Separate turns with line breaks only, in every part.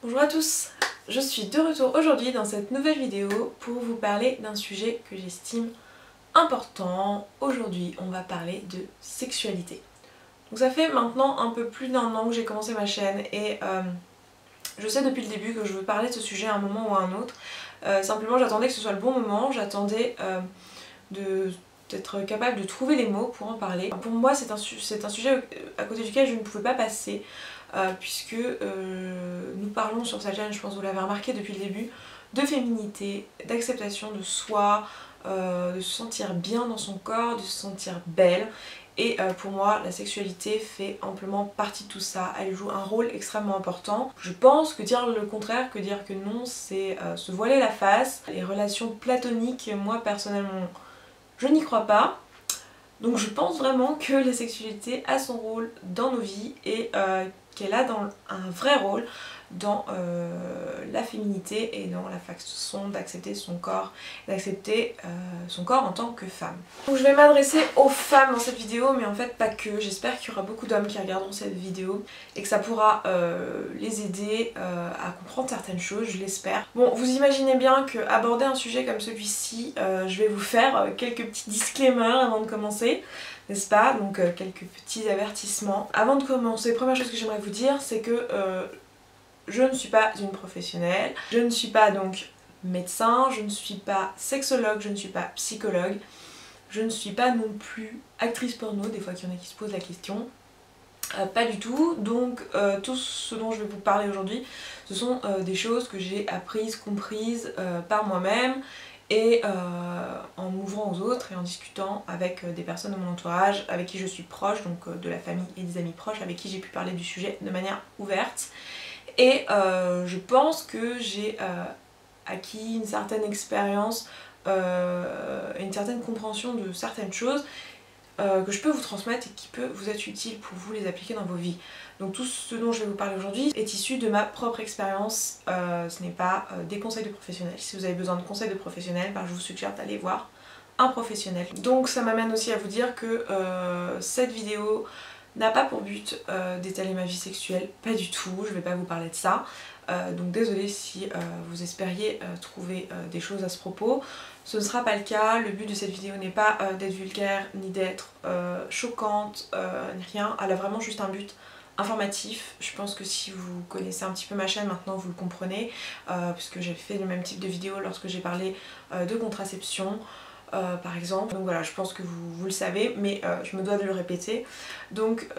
Bonjour à tous, je suis de retour aujourd'hui dans cette nouvelle vidéo pour vous parler d'un sujet que j'estime important. Aujourd'hui on va parler de sexualité. Donc ça fait maintenant un peu plus d'1 an que j'ai commencé ma chaîne et je sais depuis le début que je veux parler de ce sujet à un moment ou à un autre. Simplement j'attendais que ce soit le bon moment, j'attendais d'être capable de trouver les mots pour en parler. Pour moi c'est un sujet à côté duquel je ne pouvais pas passer. Puisque nous parlons sur cette chaîne, je pense que vous l'avez remarqué depuis le début, de féminité, d'acceptation de soi, de se sentir bien dans son corps, de se sentir belle. Et pour moi, la sexualité fait amplement partie de tout ça, elle joue un rôle extrêmement important. Je pense que dire le contraire, que dire que non, c'est se voiler la face. Les relations platoniques, moi personnellement, je n'y crois pas. Donc je pense vraiment que la sexualité a son rôle dans nos vies et qu'elle a un vrai rôle dans la féminité et dans la façon d'accepter son corps, d'accepter son corps en tant que femme. Donc je vais m'adresser aux femmes dans cette vidéo, mais en fait pas que. J'espère qu'il y aura beaucoup d'hommes qui regarderont cette vidéo et que ça pourra les aider à comprendre certaines choses, je l'espère. Bon, vous imaginez bien qu'aborder un sujet comme celui-ci, je vais vous faire quelques petits disclaimers avant de commencer, n'est-ce pas? Donc quelques petits avertissements. Avant de commencer, première chose que j'aimerais vous dire, c'est que je ne suis pas une professionnelle, je ne suis pas donc médecin, je ne suis pas sexologue, je ne suis pas psychologue, je ne suis pas non plus actrice porno, des fois qu'il y en a qui se posent la question. Pas du tout, donc tout ce dont je vais vous parler aujourd'hui, ce sont des choses que j'ai apprises, comprises par moi-même et en m'ouvrant aux autres et en discutant avec des personnes de mon entourage avec qui je suis proche, donc de la famille et des amis proches avec qui j'ai pu parler du sujet de manière ouverte. Et je pense que j'ai acquis une certaine expérience, une certaine compréhension de certaines choses que je peux vous transmettre et qui peut vous être utile pour vous les appliquer dans vos vies. Donc tout ce dont je vais vous parler aujourd'hui est issu de ma propre expérience, ce n'est pas des conseils de professionnels. Si vous avez besoin de conseils de professionnels, ben je vous suggère d'aller voir un professionnel. Donc ça m'amène aussi à vous dire que cette vidéo n'a pas pour but d'étaler ma vie sexuelle, pas du tout, je vais pas vous parler de ça. Donc désolée si vous espériez trouver des choses à ce propos. Ce ne sera pas le cas, le but de cette vidéo n'est pas d'être vulgaire, ni d'être choquante, ni rien. Elle a vraiment juste un but informatif. Je pense que si vous connaissez un petit peu ma chaîne maintenant vous le comprenez, puisque j'ai fait le même type de vidéo lorsque j'ai parlé de contraception. Par exemple, donc voilà, je pense que vous le savez, mais je me dois de le répéter. Donc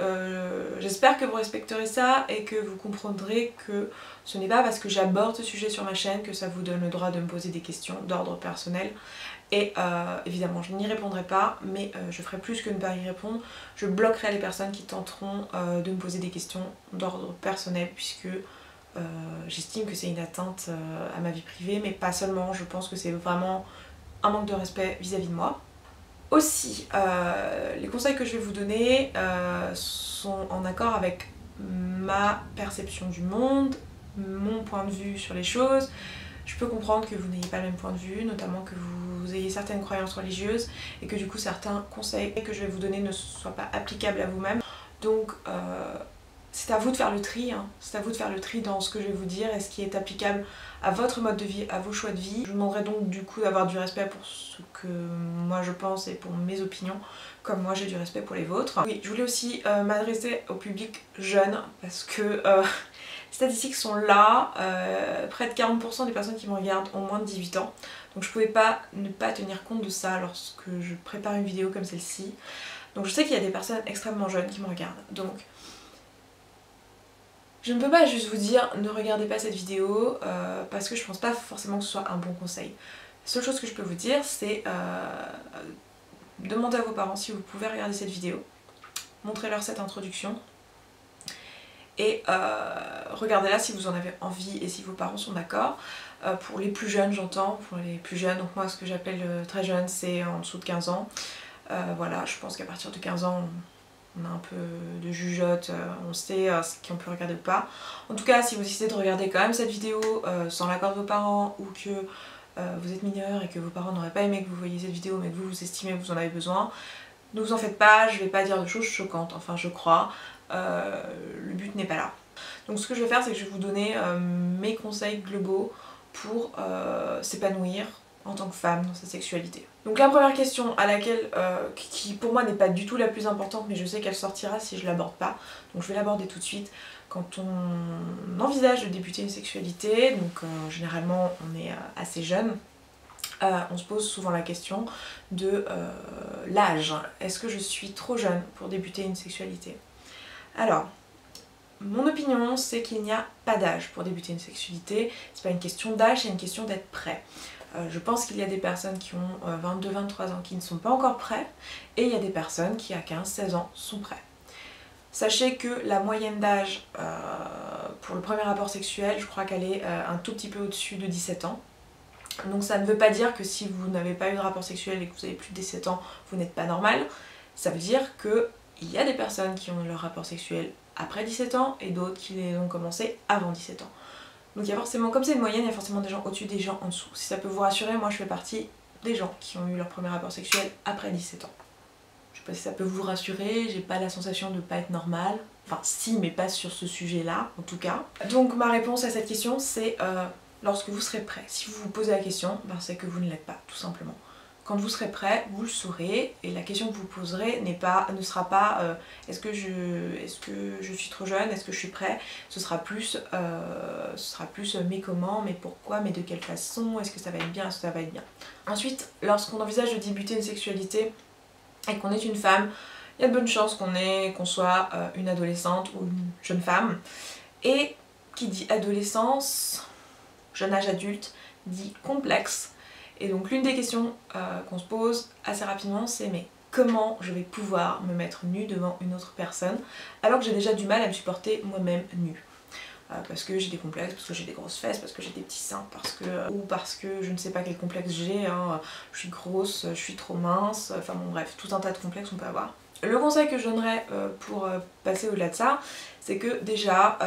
j'espère que vous respecterez ça et que vous comprendrez que ce n'est pas parce que j'aborde ce sujet sur ma chaîne que ça vous donne le droit de me poser des questions d'ordre personnel. Et évidemment je n'y répondrai pas, mais je ferai plus que ne pas y répondre. Je bloquerai les personnes qui tenteront de me poser des questions d'ordre personnel, puisque j'estime que c'est une atteinte à ma vie privée, mais pas seulement, je pense que c'est vraiment un manque de respect vis-à-vis de moi. Aussi, les conseils que je vais vous donner sont en accord avec ma perception du monde, mon point de vue sur les choses. Je peux comprendre que vous n'ayez pas le même point de vue, notamment que vous ayez certaines croyances religieuses et que du coup certains conseils que je vais vous donner ne soient pas applicables à vous-même. Donc c'est à vous de faire le tri, hein. C'est à vous de faire le tri dans ce que je vais vous dire et ce qui est applicable à votre mode de vie, à vos choix de vie. Je vous demanderai donc du coup d'avoir du respect pour ce que moi je pense et pour mes opinions, comme moi j'ai du respect pour les vôtres. Oui, je voulais aussi m'adresser au public jeune, parce que les statistiques sont là, près de 40% des personnes qui me regardent ont moins de 18 ans. Donc je pouvais pas ne pas tenir compte de ça lorsque je prépare une vidéo comme celle-ci. Donc je sais qu'il y a des personnes extrêmement jeunes qui me regardent. Donc je ne peux pas juste vous dire ne regardez pas cette vidéo parce que je pense pas forcément que ce soit un bon conseil. La seule chose que je peux vous dire, c'est demandez à vos parents si vous pouvez regarder cette vidéo, montrez-leur cette introduction et regardez-la si vous en avez envie et si vos parents sont d'accord. Pour les plus jeunes, j'entends, pour les plus jeunes, donc moi ce que j'appelle très jeune, c'est en dessous de 15 ans. Voilà, je pense qu'à partir de 15 ans, on a un peu de jugeote, on sait ce qu'on peut regarder ou pas. En tout cas, si vous décidez de regarder quand même cette vidéo sans l'accord de vos parents, ou que vous êtes mineur et que vos parents n'auraient pas aimé que vous voyiez cette vidéo mais que vous estimez que vous en avez besoin, ne vous en faites pas, je vais pas dire de choses choquantes, enfin je crois, le but n'est pas là. Donc ce que je vais faire, c'est que je vais vous donner mes conseils globaux pour s'épanouir en tant que femme dans sa sexualité. Donc la première question à laquelle, qui pour moi n'est pas du tout la plus importante, mais je sais qu'elle sortira si je l'aborde pas, donc je vais l'aborder tout de suite. Quand on envisage de débuter une sexualité, donc généralement on est assez jeune, on se pose souvent la question de l'âge. Est-ce que je suis trop jeune pour débuter une sexualité? Alors, mon opinion, c'est qu'il n'y a pas d'âge pour débuter une sexualité. C'est pas une question d'âge, c'est une question d'être prêt. Je pense qu'il y a des personnes qui ont 22-23 ans qui ne sont pas encore prêts, et il y a des personnes qui à 15-16 ans sont prêts. Sachez que la moyenne d'âge pour le premier rapport sexuel, je crois qu'elle est un tout petit peu au-dessus de 17 ans. Donc ça ne veut pas dire que si vous n'avez pas eu de rapport sexuel et que vous avez plus de 17 ans, vous n'êtes pas normal. Ça veut dire qu'il y a des personnes qui ont eu leur rapport sexuel après 17 ans et d'autres qui les ont commencé avant 17 ans. Donc il y a forcément, comme c'est une moyenne, il y a forcément des gens au-dessus, des gens en dessous. Si ça peut vous rassurer, moi je fais partie des gens qui ont eu leur premier rapport sexuel après 17 ans. Je sais pas si ça peut vous rassurer, j'ai pas la sensation de pas être normale. Enfin si, mais pas sur ce sujet-là, en tout cas. Donc ma réponse à cette question, c'est lorsque vous serez prêt. Si vous vous posez la question, ben, c'est que vous ne l'êtes pas, tout simplement. Quand vous serez prêt, vous le saurez, et la question que vous poserez ne sera pas est-ce que je suis trop jeune, est-ce que je suis prêt. Ce sera plus mais comment, mais pourquoi, mais de quelle façon, est-ce que ça va être bien, est-ce que ça va être bien. Ensuite, lorsqu'on envisage de débuter une sexualité et qu'on est une femme, il y a de bonnes chances qu'on soit une adolescente ou une jeune femme. Et qui dit adolescence, jeune âge adulte, dit complexe. Et donc l'une des questions qu'on se pose assez rapidement, c'est mais comment je vais pouvoir me mettre nue devant une autre personne alors que j'ai déjà du mal à me supporter moi-même nue. Parce que j'ai des complexes, parce que j'ai des grosses fesses, parce que j'ai des petits seins, ou parce que je ne sais pas quel complexe j'ai, hein, je suis grosse, je suis trop mince, enfin bon bref, tout un tas de complexes on peut avoir. Le conseil que je donnerais pour passer au-delà de ça, c'est que déjà,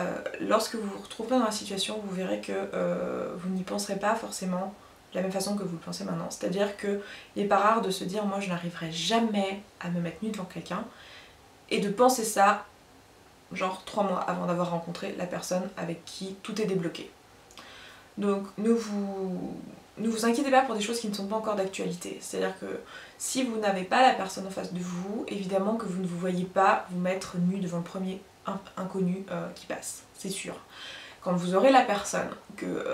lorsque vous vous retrouverez dans la situation, vous verrez que vous n'y penserez pas forcément de la même façon que vous le pensez maintenant. C'est-à-dire qu'il n'est pas rare de se dire moi je n'arriverai jamais à me mettre nue devant quelqu'un, et de penser ça genre 3 mois avant d'avoir rencontré la personne avec qui tout est débloqué. Donc ne vous inquiétez pas pour des choses qui ne sont pas encore d'actualité. C'est-à-dire que si vous n'avez pas la personne en face de vous, évidemment que vous ne vous voyez pas vous mettre nu devant le premier inconnu qui passe, c'est sûr. Quand vous aurez la personne, que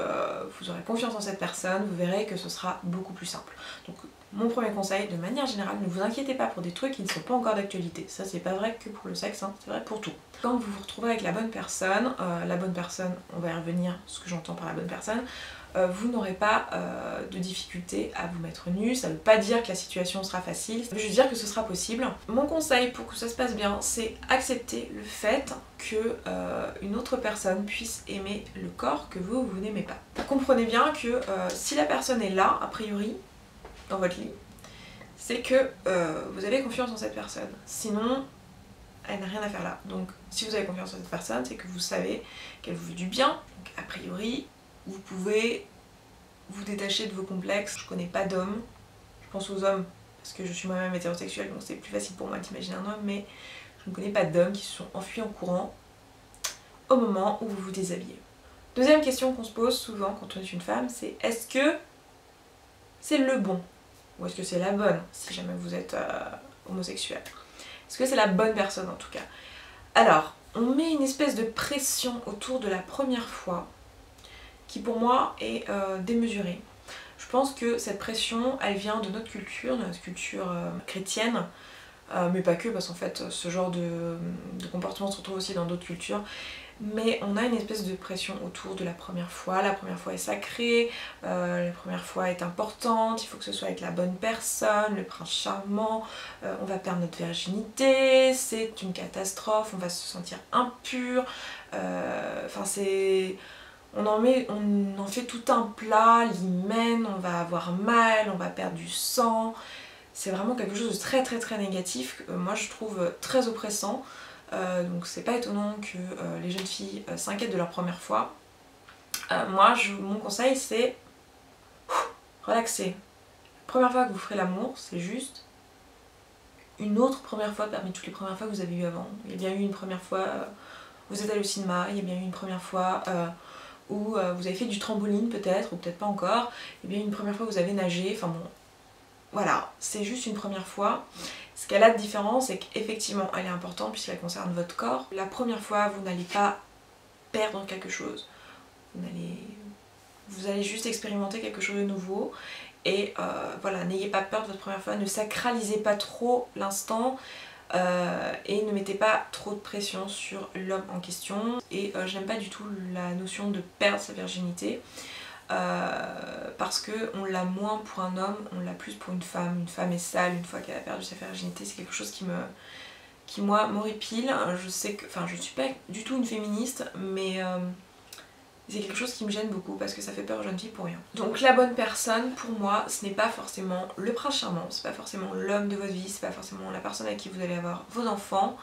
vous aurez confiance en cette personne, vous verrez que ce sera beaucoup plus simple. Donc mon premier conseil, de manière générale, ne vous inquiétez pas pour des trucs qui ne sont pas encore d'actualité. Ça c'est pas vrai que pour le sexe, hein, c'est vrai pour tout. Quand vous vous retrouvez avec la bonne personne, on va y revenir, ce que j'entends par la bonne personne, vous n'aurez pas de difficulté à vous mettre nu. Ça ne veut pas dire que la situation sera facile, ça veut juste dire que ce sera possible. Mon conseil pour que ça se passe bien, c'est accepter le fait que une autre personne puisse aimer le corps que vous n'aimez pas. Comprenez bien que si la personne est là, a priori, dans votre lit, c'est que vous avez confiance en cette personne. Sinon, elle n'a rien à faire là. Donc si vous avez confiance en cette personne, c'est que vous savez qu'elle vous veut du bien. Donc a priori, vous pouvez vous détacher de vos complexes. Je connais pas d'hommes, je pense aux hommes parce que je suis moi-même hétérosexuelle, donc c'est plus facile pour moi d'imaginer un homme, mais je ne connais pas d'hommes qui se sont enfuis en courant au moment où vous vous déshabillez. Deuxième question qu'on se pose souvent quand on est une femme, c'est est-ce que c'est le bon ou est-ce que c'est la bonne si jamais vous êtes homosexuel? Est-ce que c'est la bonne personne en tout cas? Alors, on met une espèce de pression autour de la première fois qui pour moi est démesurée. Je pense que cette pression, elle vient de notre culture chrétienne, mais pas que, parce qu'en fait ce genre de comportement se retrouve aussi dans d'autres cultures. Mais on a une espèce de pression autour de la première fois est sacrée, la première fois est importante, il faut que ce soit avec la bonne personne, le prince charmant, on va perdre notre virginité, c'est une catastrophe, on va se sentir impur, enfin c'est... On en fait tout un plat, l'hymen, on va avoir mal, on va perdre du sang, c'est vraiment quelque chose de très très très négatif, moi je trouve très oppressant. Donc c'est pas étonnant que les jeunes filles s'inquiètent de leur première fois. Mon conseil c'est relaxer. La première fois que vous ferez l'amour, c'est juste une autre première fois parmi toutes les premières fois que vous avez eu avant. Il y a bien eu une première fois vous êtes allé au cinéma, il y a bien eu une première fois, ou vous avez fait du trampoline peut-être, ou peut-être pas encore, il y a bien eu une première fois vous avez nagé, enfin bon, voilà, c'est juste une première fois. Ce qu'elle a de différent, c'est qu'effectivement elle est importante puisqu'elle concerne votre corps. La première fois, vous n'allez pas perdre quelque chose, vous allez juste expérimenter quelque chose de nouveau. Et voilà, n'ayez pas peur de votre première fois, ne sacralisez pas trop l'instant et ne mettez pas trop de pression sur l'homme en question. Et j'aime pas du tout la notion de perdre sa virginité parce qu'on l'a moins pour un homme, on l'a plus pour une femme. Une femme est sale une fois qu'elle a perdu sa virginité, c'est quelque chose qui moi m'horripile. Je sais que, enfin je suis pas du tout une féministe, mais c'est quelque chose qui me gêne beaucoup parce que ça fait peur aux jeunes filles pour rien. Donc la bonne personne, pour moi, ce n'est pas forcément le prince charmant, c'est pas forcément l'homme de votre vie, c'est pas forcément la personne avec qui vous allez avoir vos enfants.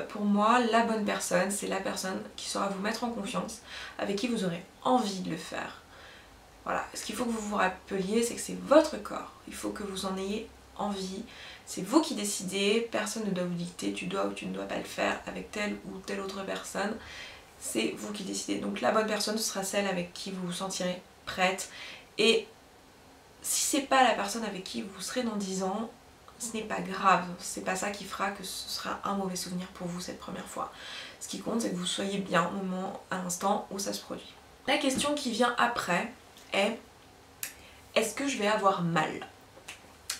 Pour moi, la bonne personne, c'est la personne qui saura vous mettre en confiance, avec qui vous aurez envie de le faire. Voilà, ce qu'il faut que vous vous rappeliez, c'est que c'est votre corps, il faut que vous en ayez envie, c'est vous qui décidez, personne ne doit vous dicter, tu dois ou tu ne dois pas le faire avec telle ou telle autre personne. C'est vous qui décidez. Donc la bonne personne, ce sera celle avec qui vous vous sentirez prête. Et si c'est pas la personne avec qui vous serez dans 10 ans, ce n'est pas grave. C'est pas ça qui fera que ce sera un mauvais souvenir pour vous cette première fois. Ce qui compte, c'est que vous soyez bien au moment, à l'instant où ça se produit. La question qui vient après est: est-ce que je vais avoir mal?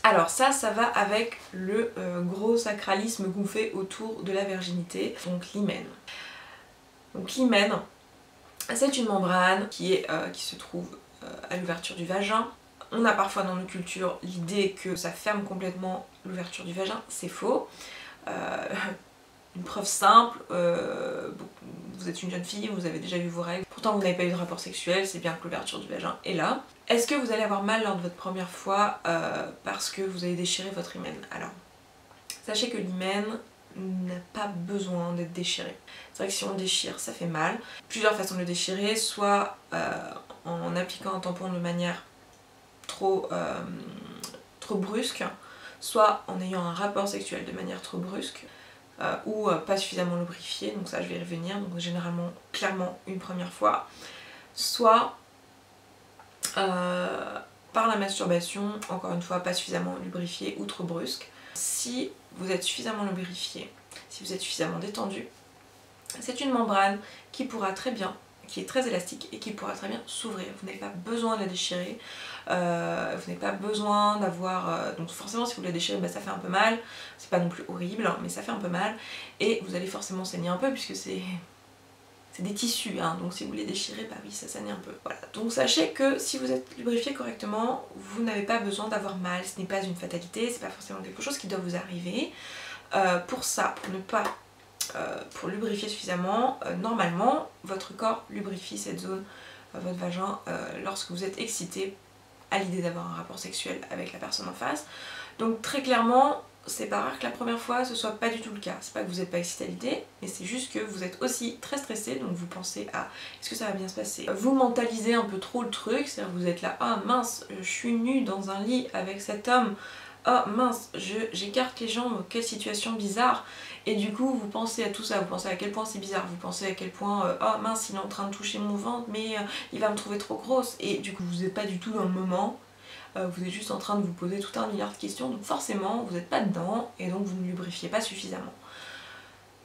Alors ça va avec le gros sacralisme qu'on fait autour de la virginité, donc l'hymen. Donc l'hymen, c'est une membrane qui se trouve à l'ouverture du vagin. On a parfois dans nos cultures l'idée que ça ferme complètement l'ouverture du vagin, c'est faux. Une preuve simple, vous êtes une jeune fille, vous avez déjà vu vos règles, pourtant vous n'avez pas eu de rapport sexuel, c'est bien que l'ouverture du vagin est là. Est-ce que vous allez avoir mal lors de votre première fois parce que vous avez déchiré votre hymen? Alors, sachez que l'hymen n'a pas besoin d'être déchiré. C'est vrai que si on le déchire, ça fait mal. Plusieurs façons de le déchirer, soit en appliquant un tampon de manière trop brusque, soit en ayant un rapport sexuel de manière trop brusque, ou pas suffisamment lubrifié, donc ça je vais y revenir, donc généralement, clairement une première fois, soit par la masturbation, encore une fois pas suffisamment lubrifié ou trop brusque. Si vous êtes suffisamment lubrifié, si vous êtes suffisamment détendu, c'est une membrane qui pourra très bien, qui est très élastique et qui pourra très bien s'ouvrir. Vous n'avez pas besoin de la déchirer, vous n'avez pas besoin d'avoir... donc forcément si vous la déchirez, bah, ça fait un peu mal, c'est pas non plus horrible, mais ça fait un peu mal, et vous allez forcément saigner un peu puisque c'est des tissus, hein, donc si vous les déchirez, bah oui, ça saigne un peu. Voilà. Donc sachez que si vous êtes lubrifié correctement, vous n'avez pas besoin d'avoir mal, ce n'est pas une fatalité, c'est pas forcément quelque chose qui doit vous arriver. Pour ça, pour lubrifier suffisamment, normalement, votre corps lubrifie cette zone, votre vagin, lorsque vous êtes excité à l'idée d'avoir un rapport sexuel avec la personne en face. Donc très clairement, c'est pas rare que la première fois ce soit pas du tout le cas. C'est pas que vous n'êtes pas excité à l'idée, mais c'est juste que vous êtes aussi très stressé, donc vous pensez à est-ce que ça va bien se passer. Vous mentalisez un peu trop le truc, c'est-à-dire vous êtes là, ah mince, je suis nue dans un lit avec cet homme, oh mince, j'écarte les jambes, quelle situation bizarre. Et du coup vous pensez à tout ça, vous pensez à quel point c'est bizarre, vous pensez à quel point oh mince, il est en train de toucher mon ventre mais il va me trouver trop grosse. Et du coup vous n'êtes pas du tout dans le moment. Vous êtes juste en train de vous poser tout un milliard de questions, donc forcément vous n'êtes pas dedans et donc vous ne lubrifiez pas suffisamment.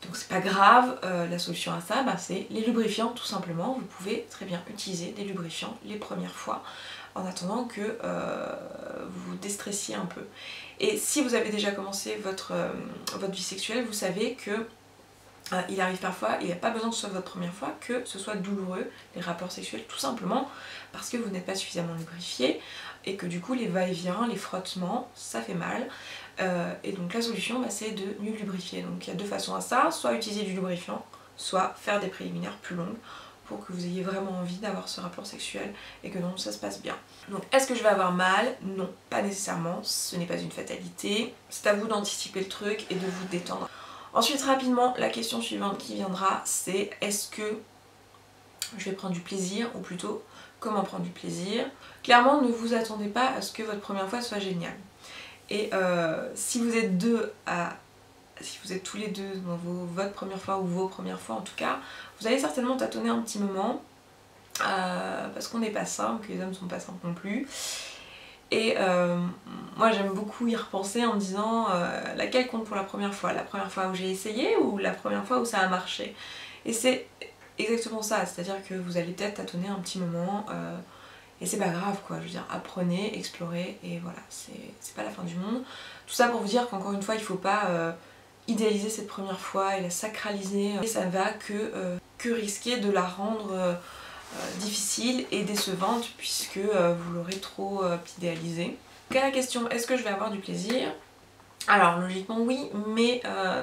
Donc c'est pas grave, la solution à ça, bah, c'est les lubrifiants tout simplement. Vous pouvez très bien utiliser des lubrifiants les premières fois en attendant que vous vous déstressiez un peu. Et si vous avez déjà commencé votre vie sexuelle, vous savez que il arrive parfois, il n'y a pas besoin que ce soit votre première fois, que ce soit douloureux, les rapports sexuels, tout simplement parce que vous n'êtes pas suffisamment lubrifié et que du coup les va-et-vient, les frottements, ça fait mal. Et donc la solution, bah, c'est de mieux lubrifier. Donc il y a deux façons à ça, soit utiliser du lubrifiant, soit faire des préliminaires plus longues pour que vous ayez vraiment envie d'avoir ce rapport sexuel et que non, ça se passe bien. Donc est-ce que je vais avoir mal? Non, pas nécessairement, ce n'est pas une fatalité. C'est à vous d'anticiper le truc et de vous détendre. Ensuite, rapidement, la question suivante qui viendra, c'est est-ce que je vais prendre du plaisir, ou plutôt comment prendre du plaisir? Clairement, ne vous attendez pas à ce que votre première fois soit géniale. Et si vous êtes deux à si vous êtes tous les deux dans votre première fois ou vos premières fois en tout cas, vous allez certainement tâtonner un petit moment parce qu'on n'est pas simple, que les hommes sont pas simples non plus. Et moi j'aime beaucoup y repenser en me disant laquelle compte pour la première fois où j'ai essayé ou la première fois où ça a marché. Et c'est exactement ça, c'est-à-dire que vous allez peut-être tâtonner un petit moment et c'est pas grave quoi, je veux dire, apprenez, explorez et voilà, c'est pas la fin du monde. Tout ça pour vous dire qu'encore une fois il faut pas idéaliser cette première fois et la sacraliser, et ça ne va que risquer de la rendre difficile et décevante puisque vous l'aurez trop idéalisée. Donc à la question est-ce que je vais avoir du plaisir? Alors logiquement oui, mais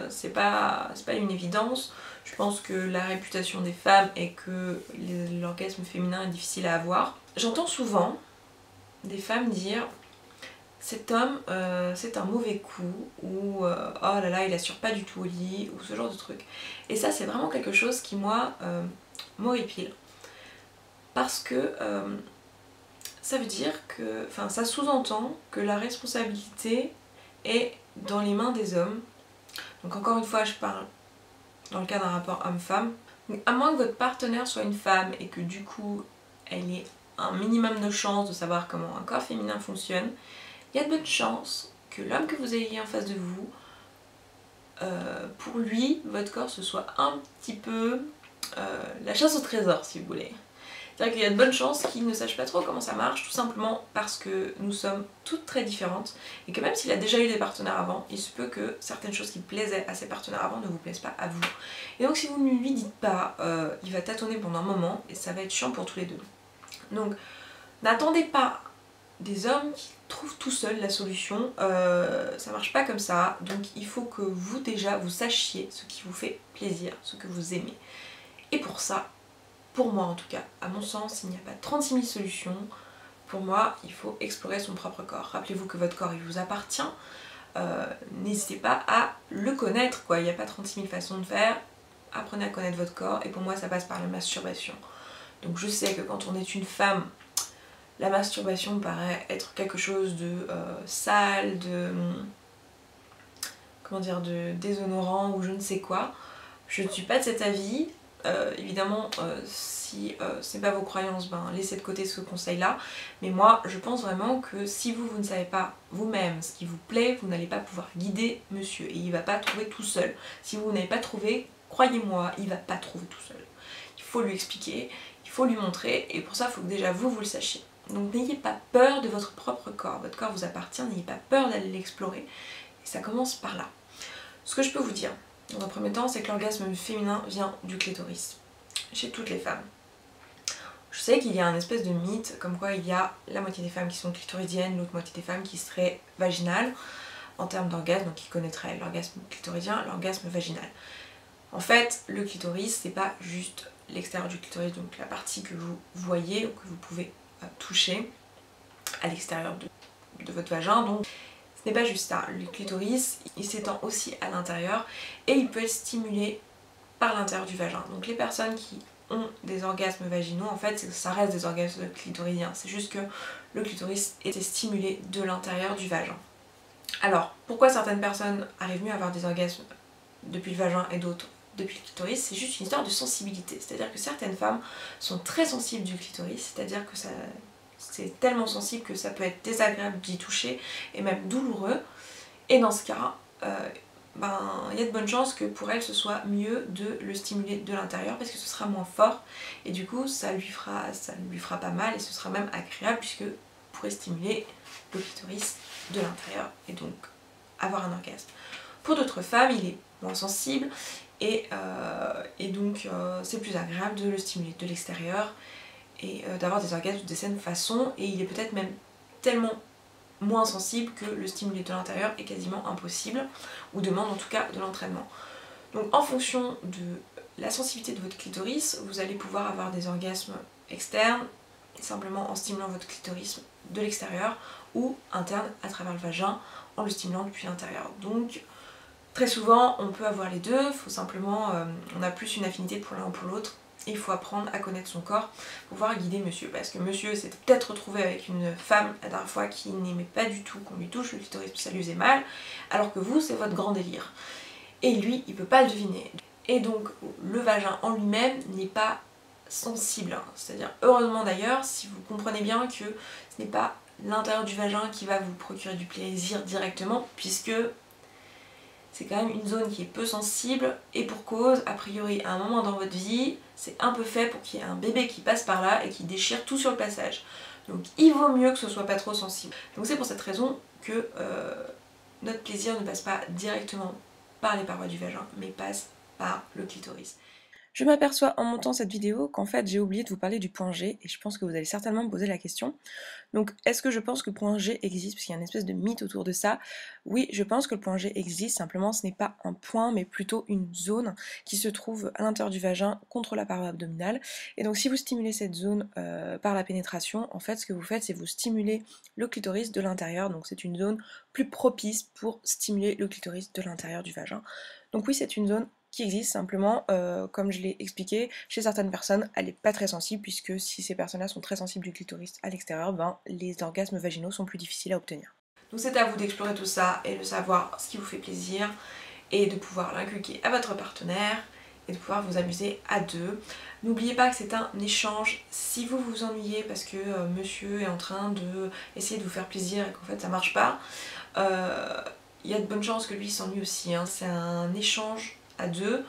c'est pas une évidence. Je pense que la réputation des femmes est que l'orgasme féminin est difficile à avoir. J'entends souvent des femmes dire cet homme c'est un mauvais coup ou oh là là il assure pas du tout au lit ou ce genre de truc. Et ça c'est vraiment quelque chose qui moi m'horripile. Parce que ça veut dire que, enfin ça sous-entend que la responsabilité est dans les mains des hommes. Donc encore une fois je parle dans le cas d'un rapport homme-femme. À moins que votre partenaire soit une femme et que du coup elle ait un minimum de chance de savoir comment un corps féminin fonctionne, il y a de bonnes chances que l'homme que vous ayez en face de vous, pour lui, votre corps ce soit un petit peu la chasse au trésor si vous voulez. C'est-à-dire qu'il y a de bonnes chances qu'il ne sache pas trop comment ça marche, tout simplement parce que nous sommes toutes très différentes et que même s'il a déjà eu des partenaires avant, il se peut que certaines choses qui plaisaient à ses partenaires avant ne vous plaisent pas à vous. Et donc si vous ne lui dites pas, il va tâtonner pendant un moment et ça va être chiant pour tous les deux. Donc n'attendez pas des hommes qui trouvent tout seuls la solution, ça marche pas comme ça, donc il faut que vous déjà vous sachiez ce qui vous fait plaisir, ce que vous aimez. Et pour ça, pour moi en tout cas, à mon sens, il n'y a pas 36 000 solutions. Pour moi, il faut explorer son propre corps. Rappelez-vous que votre corps, il vous appartient. N'hésitez pas à le connaître, quoi. Il n'y a pas 36 000 façons de faire. Apprenez à connaître votre corps. Et pour moi, ça passe par la masturbation. Donc je sais que quand on est une femme, la masturbation paraît être quelque chose de sale, de... comment dire, de déshonorant ou je ne sais quoi. Je ne suis pas de cet avis. Évidemment, si c'est pas vos croyances, ben laissez de côté ce conseil-là. Mais moi, je pense vraiment que si vous ne savez pas vous-même ce qui vous plaît, vous n'allez pas pouvoir guider monsieur. Et il va pas trouver tout seul. Si vous n'avez pas trouvé, croyez-moi, il va pas trouver tout seul. Il faut lui expliquer, il faut lui montrer. Et pour ça, il faut que déjà vous le sachiez. Donc n'ayez pas peur de votre propre corps. Votre corps vous appartient, n'ayez pas peur d'aller l'explorer. Et ça commence par là. Ce que je peux vous dire, dans un premier temps, c'est que l'orgasme féminin vient du clitoris, chez toutes les femmes. Je sais qu'il y a un espèce de mythe, comme quoi il y a la moitié des femmes qui sont clitoridiennes, l'autre moitié des femmes qui seraient vaginales, en termes d'orgasme, donc qui connaîtraient l'orgasme clitoridien, l'orgasme vaginal. En fait, le clitoris, c'est pas juste l'extérieur du clitoris, donc la partie que vous voyez ou que vous pouvez toucher à l'extérieur de votre vagin, donc ce n'est pas juste ça. Le clitoris, il s'étend aussi à l'intérieur et il peut être stimulé par l'intérieur du vagin. Donc les personnes qui ont des orgasmes vaginaux, en fait, ça reste des orgasmes clitoridiens. C'est juste que le clitoris était stimulé de l'intérieur du vagin. Alors, pourquoi certaines personnes arrivent mieux à avoir des orgasmes depuis le vagin et d'autres depuis le clitoris? C'est juste une histoire de sensibilité. C'est-à-dire que certaines femmes sont très sensibles du clitoris, c'est-à-dire que c'est tellement sensible que ça peut être désagréable d'y toucher et même douloureux. Et dans ce cas, il y a de bonnes chances que pour elle ce soit mieux de le stimuler de l'intérieur parce que ce sera moins fort et du coup ça lui fera pas mal et ce sera même agréable puisque vous pourrez stimuler le clitoris de l'intérieur et donc avoir un orgasme. Pour d'autres femmes, il est moins sensible et donc c'est plus agréable de le stimuler de l'extérieur et d'avoir des orgasmes de certaine façon, et il est peut-être même tellement moins sensible que le stimuler de l'intérieur est quasiment impossible, ou demande en tout cas de l'entraînement. Donc en fonction de la sensibilité de votre clitoris, vous allez pouvoir avoir des orgasmes externes, simplement en stimulant votre clitoris de l'extérieur, ou interne à travers le vagin, en le stimulant depuis l'intérieur. Donc très souvent on peut avoir les deux, faut simplement, on a plus une affinité pour l'un ou pour l'autre. Il faut apprendre à connaître son corps pour pouvoir guider monsieur, parce que monsieur s'est peut-être retrouvé avec une femme la dernière fois qui n'aimait pas du tout qu'on lui touche le clitoris, ça lui faisait mal, alors que vous c'est votre grand délire. et lui il peut pas le deviner. Et donc le vagin en lui-même n'est pas sensible, hein. C'est-à-dire heureusement d'ailleurs si vous comprenez bien que ce n'est pas l'intérieur du vagin qui va vous procurer du plaisir directement, puisque c'est quand même une zone qui est peu sensible, et pour cause, a priori à un moment dans votre vie, c'est un peu fait pour qu'il y ait un bébé qui passe par là et qui déchire tout sur le passage. Donc il vaut mieux que ce soit pas trop sensible. Donc c'est pour cette raison que notre plaisir ne passe pas directement par les parois du vagin, mais passe par le clitoris. Je m'aperçois en montant cette vidéo qu'en fait j'ai oublié de vous parler du point G, et je pense que vous allez certainement me poser la question. Donc est-ce que je pense que le point G existe? Parce qu'il y a une espèce de mythe autour de ça. Oui, je pense que le point G existe, simplement ce n'est pas un point mais plutôt une zone qui se trouve à l'intérieur du vagin contre la paroi abdominale. Et donc si vous stimulez cette zone par la pénétration, en fait ce que vous faites c'est vous stimulez le clitoris de l'intérieur, donc c'est une zone plus propice pour stimuler le clitoris de l'intérieur du vagin. Donc oui, c'est une zone qui existe, simplement, comme je l'ai expliqué, chez certaines personnes, elle n'est pas très sensible, puisque si ces personnes-là sont très sensibles du clitoris à l'extérieur, ben, les orgasmes vaginaux sont plus difficiles à obtenir. Donc c'est à vous d'explorer tout ça et de savoir ce qui vous fait plaisir et de pouvoir l'inculquer à votre partenaire et de pouvoir vous amuser à deux. N'oubliez pas que c'est un échange. Si vous vous ennuyez parce que monsieur est en train de essayer de vous faire plaisir et qu'en fait ça marche pas, il y a de bonnes chances que lui s'ennuie aussi, hein. C'est un échange à deux.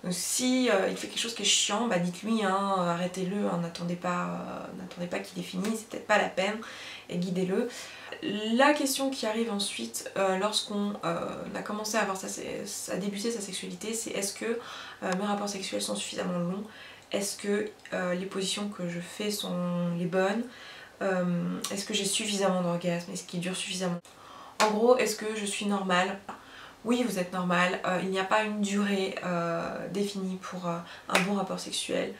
Donc si il fait quelque chose qui est chiant, bah dites-lui, hein, arrêtez-le, hein, n'attendez pas qu'il ait fini, c'est peut-être pas la peine, et guidez-le. La question qui arrive ensuite lorsqu'on a commencé à débuter sa sexualité, c'est est-ce que mes rapports sexuels sont suffisamment longs? Est-ce que les positions que je fais sont les bonnes? Est-ce que j'ai suffisamment d'orgasmes? Est-ce qu'ils durent suffisamment? En gros, est-ce que je suis normale? Oui, vous êtes normal, il n'y a pas une durée définie pour un bon rapport sexuel.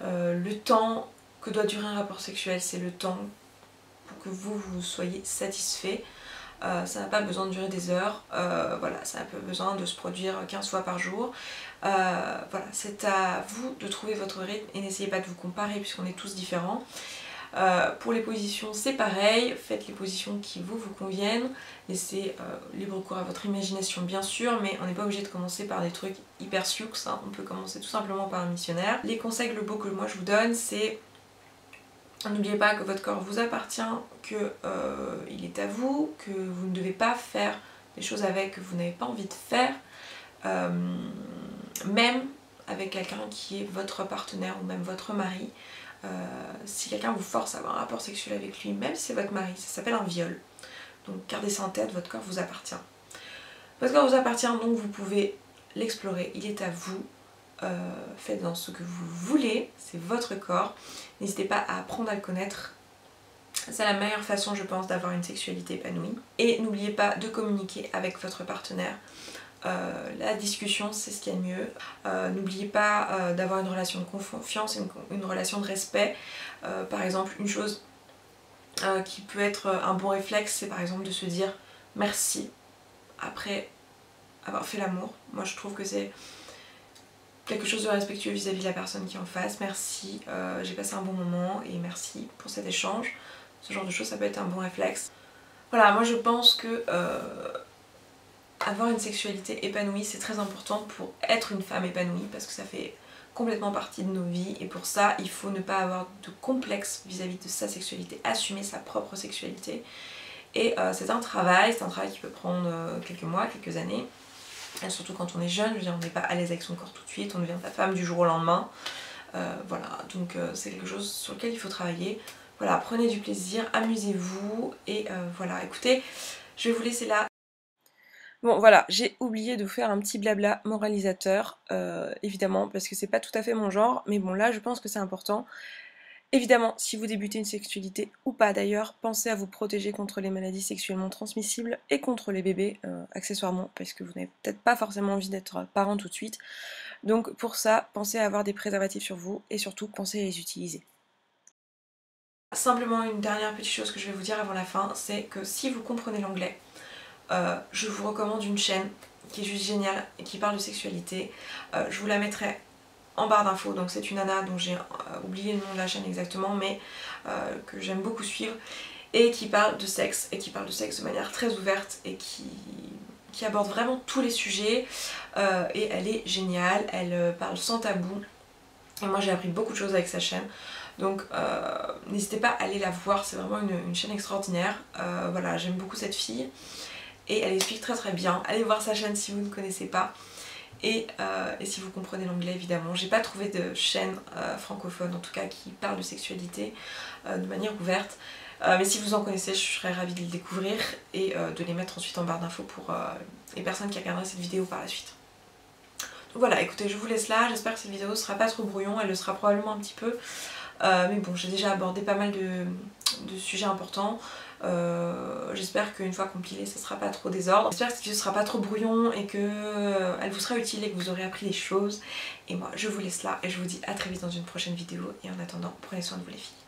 Le temps que doit durer un rapport sexuel, c'est le temps pour que vous soyez satisfait. Ça n'a pas besoin de durer des heures, voilà, ça n'a pas besoin de se produire 15 fois par jour. Voilà, c'est à vous de trouver votre rythme et n'essayez pas de vous comparer puisqu'on est tous différents. Pour les positions c'est pareil, faites les positions qui vous conviennent, laissez libre cours à votre imagination bien sûr, mais on n'est pas obligé de commencer par des trucs hyper sioux, hein. On peut commencer tout simplement par un missionnaire. Les conseils globaux que moi je vous donne, c'est n'oubliez pas que votre corps vous appartient, que il est à vous, que vous ne devez pas faire des choses avec que vous n'avez pas envie de faire, même avec quelqu'un qui est votre partenaire ou même votre mari. Si quelqu'un vous force à avoir un rapport sexuel avec lui, même si c'est votre mari, ça s'appelle un viol. Donc gardez ça en tête, votre corps vous appartient. Votre corps vous appartient, donc vous pouvez l'explorer, il est à vous. Faites dans ce que vous voulez, c'est votre corps. N'hésitez pas à apprendre à le connaître. C'est la meilleure façon, je pense, d'avoir une sexualité épanouie. Et n'oubliez pas de communiquer avec votre partenaire. La discussion, c'est ce qu'il y a de mieux. N'oubliez pas d'avoir une relation de confiance, une relation de respect. Par exemple, une chose qui peut être un bon réflexe, c'est par exemple de se dire merci après avoir fait l'amour. Moi je trouve que c'est quelque chose de respectueux vis-à-vis de la personne qui est en face. Merci, j'ai passé un bon moment et merci pour cet échange. Ce genre de choses, ça peut être un bon réflexe. Voilà, moi je pense que avoir une sexualité épanouie, c'est très important pour être une femme épanouie, parce que ça fait complètement partie de nos vies, et pour ça il faut ne pas avoir de complexe vis-à-vis de sa sexualité, assumer sa propre sexualité. Et c'est un travail qui peut prendre quelques mois, quelques années, et surtout quand on est jeune. Je veux dire, on n'est pas à l'aise avec son corps tout de suite, on devient sa femme du jour au lendemain. Voilà, donc c'est quelque chose sur lequel il faut travailler. Voilà, prenez du plaisir, amusez-vous, et voilà, écoutez, je vais vous laisser là. Bon voilà, j'ai oublié de vous faire un petit blabla moralisateur, évidemment, parce que c'est pas tout à fait mon genre, mais bon là je pense que c'est important. Évidemment, si vous débutez une sexualité, ou pas d'ailleurs, pensez à vous protéger contre les maladies sexuellement transmissibles et contre les bébés, accessoirement, parce que vous n'avez peut-être pas forcément envie d'être parent tout de suite. Donc pour ça, pensez à avoir des préservatifs sur vous, et surtout pensez à les utiliser. Simplement une dernière petite chose que je vais vous dire avant la fin, c'est que si vous comprenez l'anglais, je vous recommande une chaîne qui est juste géniale et qui parle de sexualité. Je vous la mettrai en barre d'infos, donc c'est une nana dont j'ai oublié le nom de la chaîne exactement, mais que j'aime beaucoup suivre, et qui parle de sexe, de manière très ouverte, et qui qui aborde vraiment tous les sujets et elle est géniale, elle parle sans tabou et moi j'ai appris beaucoup de choses avec sa chaîne. Donc n'hésitez pas à aller la voir, c'est vraiment une chaîne extraordinaire. Voilà, j'aime beaucoup cette fille et elle explique très bien. Allez voir sa chaîne si vous ne connaissez pas et si vous comprenez l'anglais évidemment. J'ai pas trouvé de chaîne francophone en tout cas qui parle de sexualité de manière ouverte. Mais si vous en connaissez, je serais ravie de les découvrir et de les mettre ensuite en barre d'infos pour les personnes qui regarderaient cette vidéo par la suite. Donc voilà, écoutez, je vous laisse là, j'espère que cette vidéo ne sera pas trop brouillon, elle le sera probablement un petit peu. Mais bon, j'ai déjà abordé pas mal de sujets importants. J'espère qu'une fois compilée, ça sera pas trop désordre. J'espère que cette vidéo sera pas trop brouillon et que elle vous sera utile et que vous aurez appris des choses. Et moi, je vous laisse là et je vous dis à très vite dans une prochaine vidéo. Et en attendant, prenez soin de vous les filles.